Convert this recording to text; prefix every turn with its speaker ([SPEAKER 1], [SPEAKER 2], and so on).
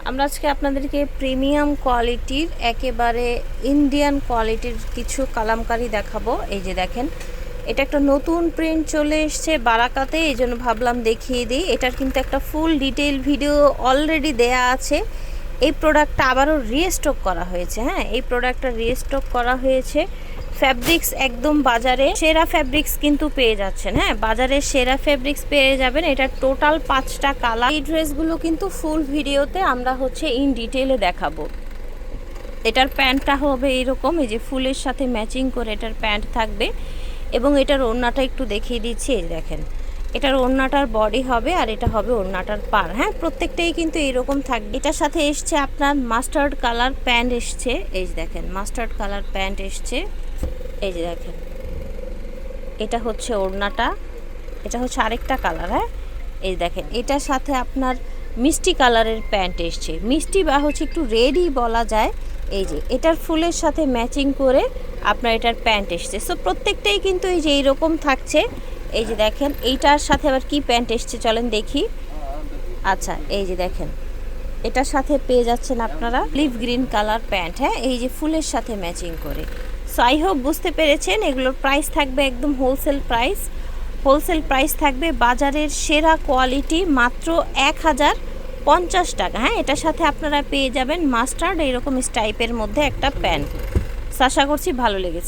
[SPEAKER 1] আমরা আজকে আপনাদেরকে প্রিমিয়াম কোয়ালিটির একেবারে ইন্ডিয়ান কোয়ালিটির কিছু কালামকারী দেখাবো। এই যে দেখেন, এটা একটা নতুন প্রিন্ট চলে এসছে বারাকাতে, এই জন্য ভাবলাম দেখিয়ে দিই। এটার কিন্তু একটা ফুল ডিটেইল ভিডিও অলরেডি দেয়া আছে। এই প্রোডাক্টটা আবারও রিস্টক করা হয়েছে। হ্যাঁ, এই প্রোডাক্টটা রিস্টক করা হয়েছে। ফ্যাব্রিক্স একদম বাজারে সেরা ফ্যাব্রিক্স কিন্তু পেয়ে যাচ্ছেন। হ্যাঁ, বাজারে সেরা ফ্যাব্রিক্স পেয়ে যাবেন। এটা টোটাল 5টা কালার। এই ড্রেসগুলো কিন্তু ফুল ভিডিওতে আমরা ইন ডিটেইলে দেখাবো। এটার প্যান্টটা হবে এইরকম, এই যে ফুলের সাথে ম্যাচিং করে এটার প্যান্ট থাকবে, এবং এটার ওড়নাটা একটু দেখিয়ে দিচ্ছি। এই দেখেন, এটার ওড়নাটার বডি হবে আর এটা হবে ওড়নাটার পার। হ্যাঁ, প্রত্যেকটাই কিন্তু এরকম থাকবে। এটার সাথে এসছে আপনার মাস্টার্ড কালার প্যান্ট এসছে। এই যে দেখেন, মাস্টার্ড কালার প্যান্ট এসছে। এই যে দেখেন, এটা হচ্ছে ওড়নাটা, এটা হচ্ছে আরেকটা কালার। হ্যাঁ, এই দেখেন, এটার সাথে আপনার মিষ্টি কালারের প্যান্ট এসছে, মিষ্টি বা একটু রেডই বলা যায়। এই যে এটার ফুলের সাথে ম্যাচিং করে আপনার এটার প্যান্ট এসছে। সো প্রত্যেকটাই কিন্তু এই যে এইরকম থাকছে। এই যে দেখেন, এইটার সাথে আবার কি প্যান্ট এসছে চলেন দেখি। আচ্ছা, এই যে দেখেন, এটার সাথে পেয়ে যাচ্ছেন আপনারা লিভ গ্রিন কালার প্যান্ট। হ্যাঁ, এই যে ফুলের সাথে ম্যাচিং করে। সো আই হোপ বুঝতে পেরেছেন। এগুলোর প্রাইস থাকবে একদম হোলসেল প্রাইস থাকবে বাজারের সেরা কোয়ালিটি, মাত্র 1050 টাকা। হ্যাঁ, এটার সাথে আপনারা পেয়ে যাবেন মাস্টার্ড এইরকম স্টাইপের মধ্যে একটা প্যান্ট। আশা করছি ভালো লেগেছে।